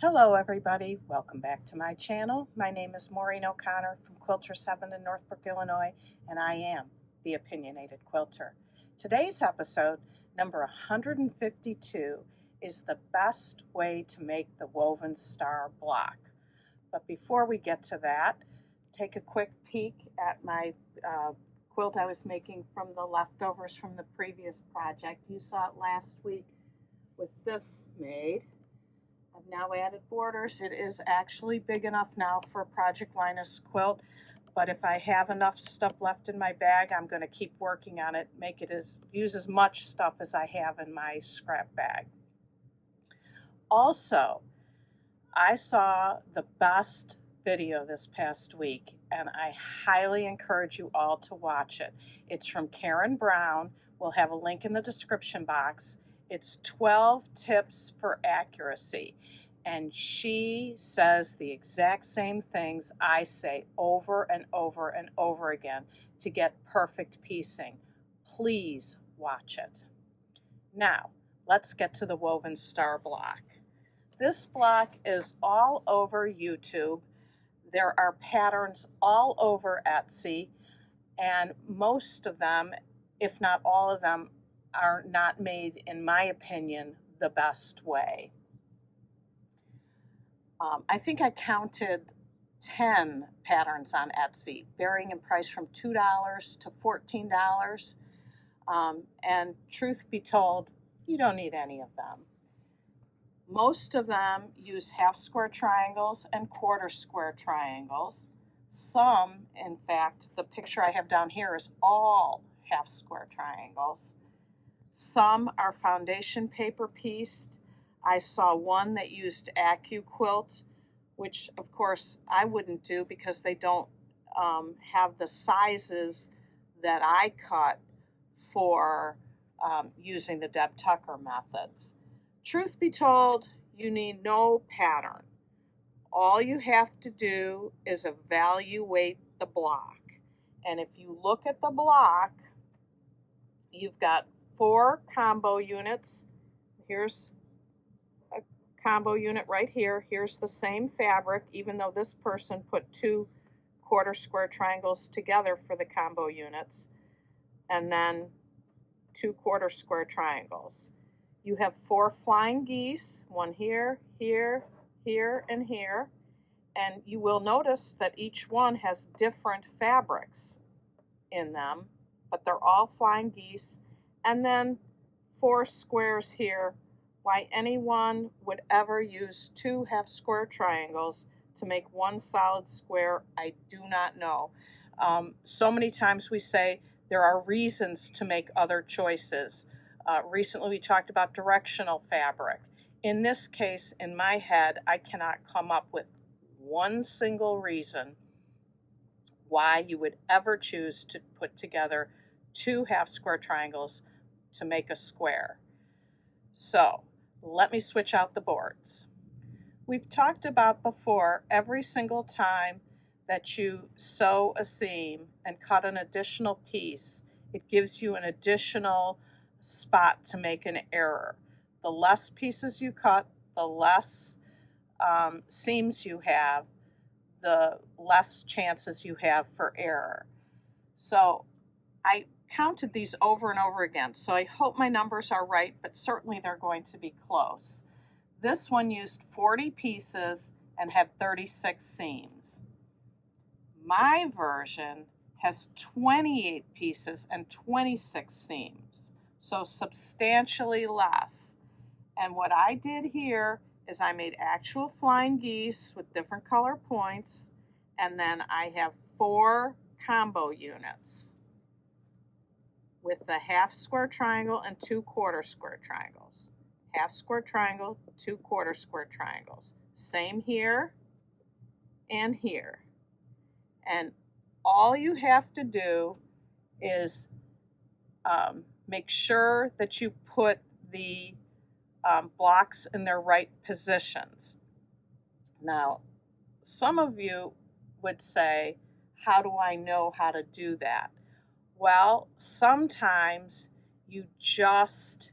Hello everybody, welcome back to my channel. My name is Maureen O'Connor from Quilter 7 in Northbrook, Illinois, and I am the Opinionated Quilter. Today's episode, number 152, is the best way to make the woven star block. But before we get to that, take a quick peek at my quilt I was making from the leftovers from the previous project. You saw it last week with this made. I've now added borders. It is actually big enough now for a Project Linus quilt, but if I have enough stuff left in my bag, I'm going to keep working on it, use as much stuff as I have in my scrap bag. Also, I saw the best video this past week, and I highly encourage you all to watch it. It's from Karen Brown. We'll have a link in the description box. It's 12 tips for accuracy, and she says the exact same things I say over and over and over again to get perfect piecing. Please watch it. Now, let's get to the woven star block. This block is all over YouTube. There are patterns all over Etsy, and most of them, if not all of them, are not made, in my opinion, the best way. I think I counted 10 patterns on Etsy, varying in price from $2 to $14. And truth be told, you don't need any of them. Most of them use half square triangles and quarter square triangles. Some, in fact, the picture I have down here is all half square triangles. Some are foundation paper pieced. I saw one that used AccuQuilt, which of course I wouldn't do because they don't have the sizes that I cut for using the Deb Tucker methods. Truth be told, you need no pattern. All you have to do is evaluate the block. And if you look at the block, you've got 4 combo units. Here's a combo unit right here. Here's the same fabric, even though this person put 2 quarter square triangles together for the combo units, and then 2 quarter square triangles. You have 4 flying geese, one here, here, here, and here, and you will notice that each one has different fabrics in them, but they're all flying geese. And then 4 squares here. Why anyone would ever use 2 half square triangles to make 1 solid square, I do not know. So many times we say there are reasons to make other choices. Recently we talked about directional fabric. In this case, in my head, I cannot come up with one single reason why you would ever choose to put together 2 half square triangles to make a square. So let me switch out the boards. We've talked about before, every single time that you sew a seam and cut an additional piece, it gives you an additional spot to make an error. The less pieces you cut, the less seams you have, the less chances you have for error. So I counted these over and over again, so I hope my numbers are right, but certainly they're going to be close. This one used 40 pieces and had 36 seams. My version has 28 pieces and 26 seams, so substantially less. And what I did here is I made actual flying geese with different color points, and then I have 4 combo units with the half square triangle and 2 quarter square triangles. Half square triangle, 2 quarter square triangles. Same here and here. And all you have to do is make sure that you put the blocks in their right positions. Now, some of you would say, how do I know how to do that? Well, sometimes you just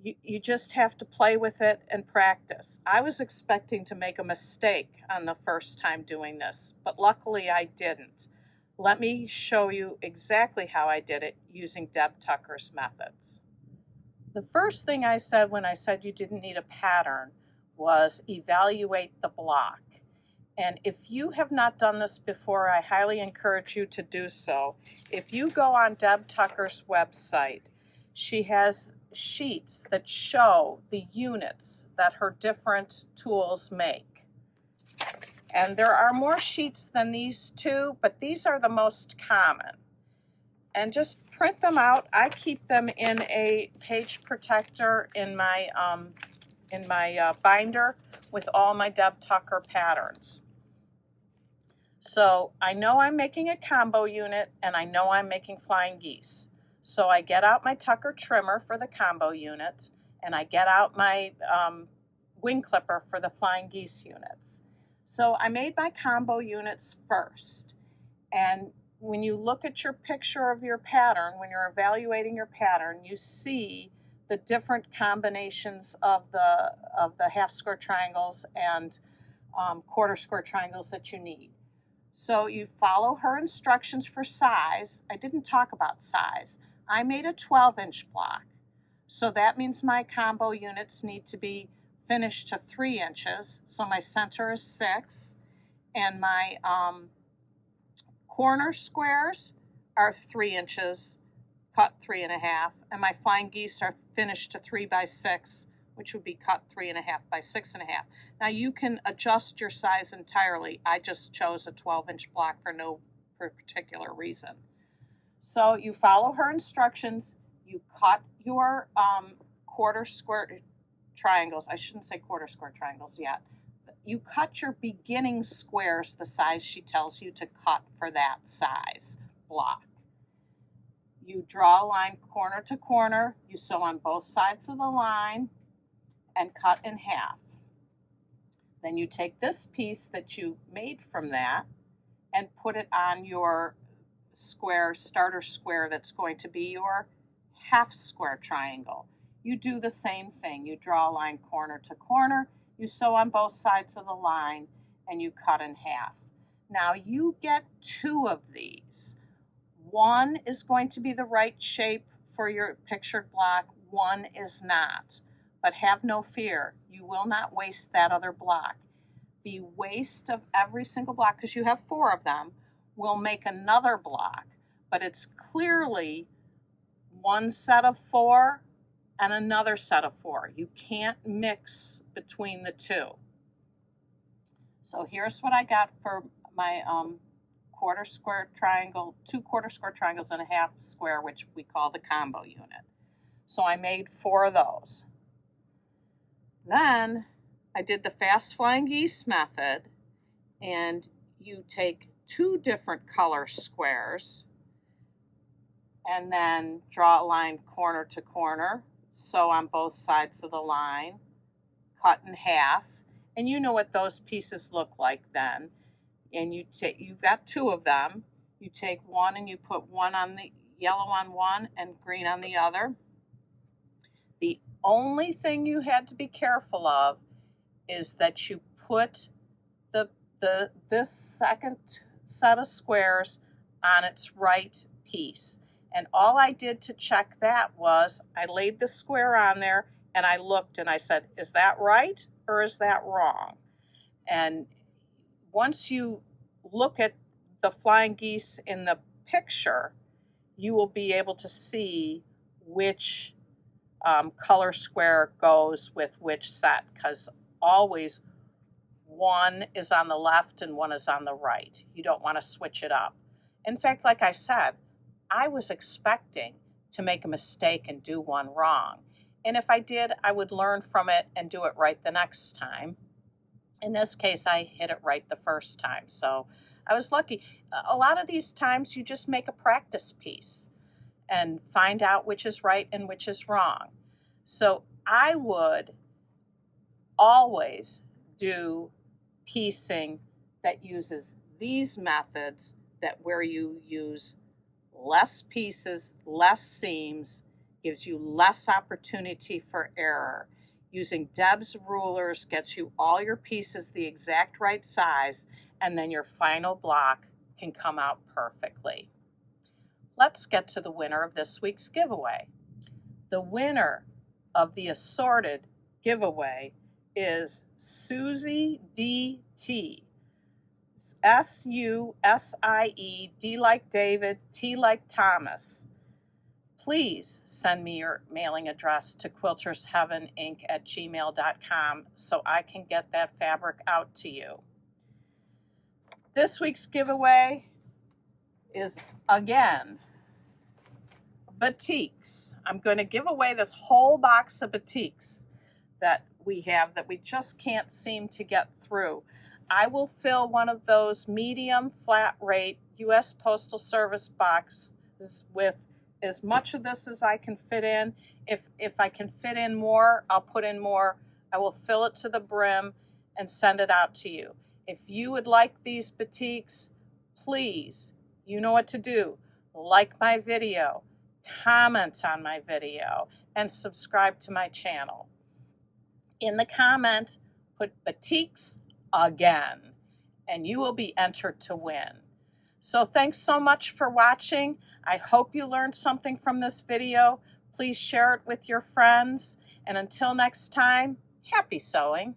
You just have to play with it and practice. I was expecting to make a mistake on the first time doing this, but luckily I didn't. Let me show you exactly how I did it using Deb Tucker's methods. The first thing I said when I said you didn't need a pattern was evaluate the block. And if you have not done this before, I highly encourage you to do so. If you go on Deb Tucker's website, she has sheets that show the units that her different tools make. And there are more sheets than these two, but these are the most common. And just print them out. I keep them in a page protector in my binder with all my Deb Tucker patterns. So I know I'm making a combo unit and I know I'm making flying geese. So I get out my Tucker trimmer for the combo unit and I get out my wing clipper for the flying geese units. So I made my combo units first. And when you look at your picture of your pattern, when you're evaluating your pattern, you see the different combinations of the half square triangles and quarter square triangles that you need. So you follow her instructions for size. I didn't talk about size. I made a 12-inch block. So that means my combo units need to be finished to 3 inches. So my center is 6. And my corner squares are 3 inches, cut 3.5. And my flying geese are finished to 3 by 6, which would be cut 3.5 by 6.5. Now you can adjust your size entirely. I just chose a 12-inch block for no particular reason. So you follow her instructions, you cut your quarter square triangles. I shouldn't say quarter square triangles yet. You cut your beginning squares the size she tells you to cut for that size block. You draw a line corner to corner, you sew on both sides of the line, and cut in half. Then you take this piece that you made from that and put it on your square, starter square that's going to be your half square triangle. You do the same thing. You draw a line corner to corner, you sew on both sides of the line, and you cut in half. Now you get 2 of these. One is going to be the right shape for your pictured block, one is not. But have no fear, you will not waste that other block. The waste of every single block, because you have 4 of them, will make another block, but it's clearly one set of 4 and another set of 4. You can't mix between the two. So here's what I got for my quarter square triangle, 2 quarter square triangles and a half square, which we call the combo unit. So I made 4 of those. Then I did the fast flying geese method, and you take 2 different color squares and then draw a line corner to corner, sew on both sides of the line, cut in half, and you know what those pieces look like then. And you've got 2 of them. You take one and you put one on the yellow on one and green on the other. The only thing you had to be careful of is that you put this second set of squares on its right piece. And all I did to check that was I laid the square on there and I looked and I said, is that right or is that wrong? And once you look at the flying geese in the picture, you will be able to see which color square goes with which set, because always one is on the left and one is on the right. You don't want to switch it up. In fact, like I said, I was expecting to make a mistake and do one wrong. And if I did, I would learn from it and do it right the next time. In this case, I hit it right the first time, so I was lucky. A lot of these times you just make a practice piece and find out which is right and which is wrong. So I would always do piecing that uses these methods, that where you use less pieces, less seams, gives you less opportunity for error. Using Deb's rulers gets you all your pieces the exact right size, and then your final block can come out perfectly. Let's get to the winner of this week's giveaway. The winner of the assorted giveaway is Susie DT. SUSIE, D like David, T like Thomas. Please send me your mailing address to quiltersheaveninc@gmail.com so I can get that fabric out to you. This week's giveaway is, again, batiks. I'm going to give away this whole box of batiks that we have that we just can't seem to get through. I will fill one of those medium flat rate U.S. Postal Service boxes with as much of this as I can fit in. If I can fit in more, I'll put in more. I will fill it to the brim and send it out to you. If you would like these batiks, please, you know what to do. Like my video, comment on my video, and subscribe to my channel. In the comment, put batiks again, and you will be entered to win. So thanks so much for watching. I hope you learned something from this video. Please share it with your friends. And until next time, happy sewing.